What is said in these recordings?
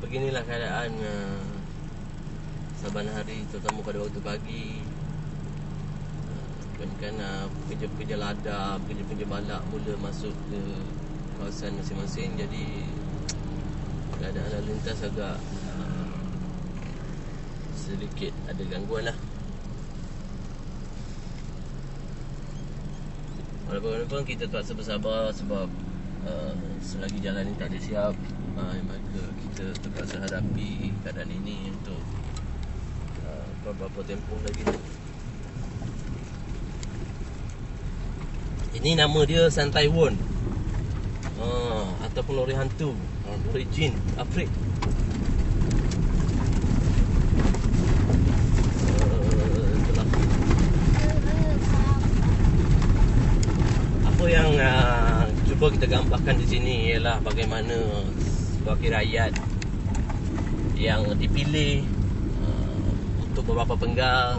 beginilah keadaan saban hari, terutama pada waktu pagi. Kebanyakan pekerja-pekerja ladang, pekerja-pekerja balak mula masuk ke kawasan masing-masing. Jadi keadaan lalu lintas agak sedikit ada gangguan lah. Walaupun kita terpaksa bersabar sebab selagi jalan ni tak ada siap, maka kita terpaksa hadapi keadaan ini untuk beberapa tempoh lagi. Ini nama dia Santai Won, ataupun lori hantu, lori jin, afrik. Apa yang cuba kita gambarkan di sini ialah bagaimana wakil rakyat yang dipilih untuk beberapa penggal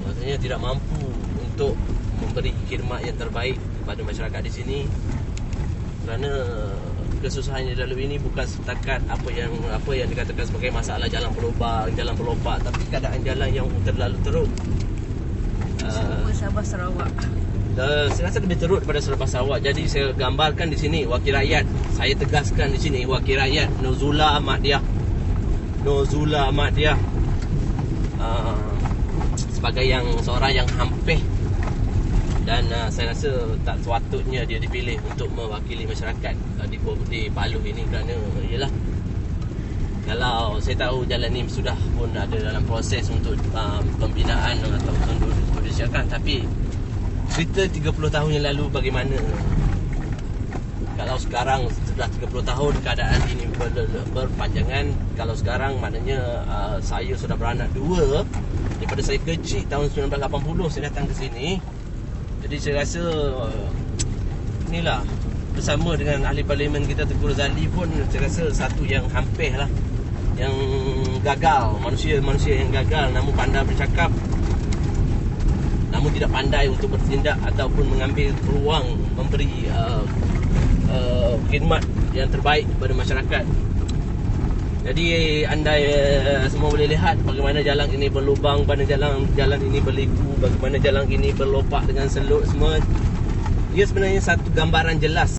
maksudnya tidak mampu untuk memberi khidmat yang terbaik kepada masyarakat di sini, kerana kesusahan yang dilalui ini bukan setakat apa yang dikatakan sebagai masalah jalan berlubang, jalan berlobak, tapi keadaan jalan yang terlalu teruk. Sabah Sarawak. Saya rasa lebih teruk daripada Sabah Sarawak. Jadi saya gambarkan di sini wakil rakyat. Saya tegaskan di sini wakil rakyat Nozula Ahmadiyah. Sebagai seorang yang hampir, dan saya rasa tak sepatutnya dia dipilih untuk mewakili masyarakat di Paluh ini, kerana ialah kalau saya tahu jalan ni sudah pun ada dalam proses untuk pembinaan atau untuk disiapkan, tapi cerita 30 tahun yang lalu bagaimana? Kalau sekarang sudah 30 tahun keadaan ini berpanjangan. Kalau sekarang maknanya saya sudah beranak 2. Daripada saya kecil tahun 1980 saya datang ke sini. Jadi saya rasa inilah, bersama dengan ahli parlimen kita Tengku Razali pun saya rasa satu yang hampir lah, yang gagal, manusia yang gagal, namun pandai bercakap, namun tidak pandai untuk bertindak ataupun mengambil peluang memberi khidmat yang terbaik kepada masyarakat. Jadi anda semua boleh lihat bagaimana jalan ini berlubang, bagaimana jalan ini berliku, bagaimana jalan ini berlopak dengan selut semua. Ia sebenarnya satu gambaran jelas